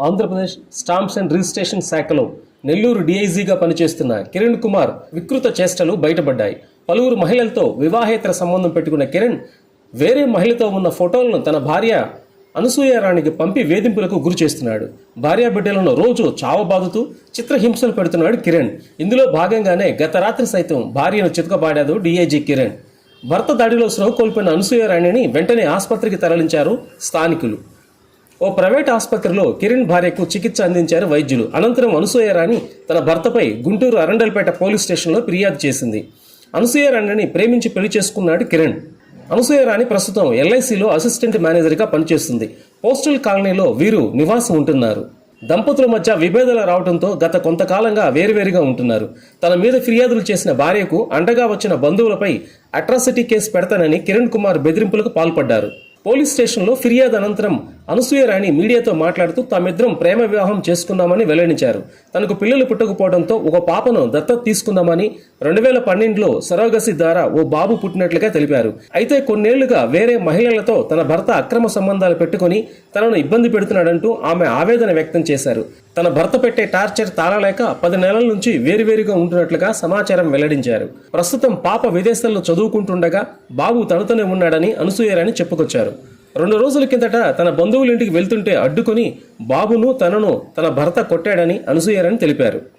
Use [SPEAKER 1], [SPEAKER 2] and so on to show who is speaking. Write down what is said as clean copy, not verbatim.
[SPEAKER 1] Andhra Pradesh stamps and registration శాఖలో నెల్లూరు డీఐజీగా పనిచేస్తున్న కిరణ్ కుమార్ వికృత చేష్టలు బయటపడ్డాయి. పలువురు మహిళలతో వివాహేతర సంబంధం పెట్టుకున్న కిరణ్ వేరే మహిళతో ఉన్న ఫోటోలను తన భార్య అనసూయరాణికి పంపి వేధింపులకు గురి చేస్తున్నాడు. భార్యా బిడ్డలను రోజు చావబాదుతూ చిత్రహింసలు పెడుతున్నాడు కిరణ్. ఇందులో భాగంగానే గత రాత్రి సైతం భార్యను చితకబాడాడు డీఐజీ కిరణ్. భర్త దాడిలో స్పృహ కోల్పోయిన అనసూయరాణిని వెంటనే ఆసుపత్రికి తరలించారు స్థానికులు. ఓ ప్రైవేట్ ఆసుపత్రిలో కిరణ్ భార్యకు చికిత్స అందించారు వైద్యులు. అనంతరం అనసూయరాణి తన భర్తపై గుంటూరు అరండల్పేట పోలీస్ స్టేషన్లో ఫిర్యాదు చేసింది. అనసూయరాణిని ప్రేమించి పెళ్లి చేసుకున్నాడు కిరణ్. అనసూయరాణి ప్రస్తుతం ఎల్ఐసిలో అసిస్టెంట్ మేనేజర్గా పనిచేస్తుంది. పోస్టల్ కాలనీలో వీరు నివాసం ఉంటున్నారు. దంపతుల మధ్య విభేదాలు రావడంతో గత కొంతకాలంగా వేరువేరుగా ఉంటున్నారు. తన మీద ఫిర్యాదులు చేసిన భార్యకు అండగా వచ్చిన బంధువులపై అట్రాసిటీ కేసు పెడతానని కిరణ్ కుమార్ బెదిరింపులకు పాల్పడ్డారు. పోలీస్ స్టేషన్లో ఫిర్యాదు అనంతరం అనసూయరాణి మీడియాతో మాట్లాడుతూ తామిద్దరం ప్రేమ వివాహం చేసుకున్నామని వెల్లడించారు. తనకు పిల్లలు పుట్టకపోవడంతో ఒక పాపను దత్తత తీసుకుందామని 2012లో సరోగసి ద్వారా ఓ బాబు పుట్టినట్లుగా తెలిపారు. అయితే కొన్నేళ్లుగా వేరే మహిళలతో తన భర్త అక్రమ సంబంధాలు పెట్టుకుని తనను ఇబ్బంది పెడుతున్నాడంటూ ఆమె ఆవేదన వ్యక్తం చేశారు. తన భర్త పెట్టే టార్చర్ తాళలేక 10 నెలల నుంచి వేరువేరుగా ఉంటున్నట్లుగా సమాచారం వెల్లడించారు. ప్రస్తుతం పాప విదేశాల్లో చదువుకుంటుండగా బాబు తనతోనే ఉన్నాడని అనసూయరాణి చెప్పుకొచ్చారు. 2 రోజుల కిందట తన బంధువుల ఇంటికి వెళ్తుంటే అడ్డుకొని బాబును తనను తన భర్త కొట్టాడని అనసూయరాణి తెలిపారు.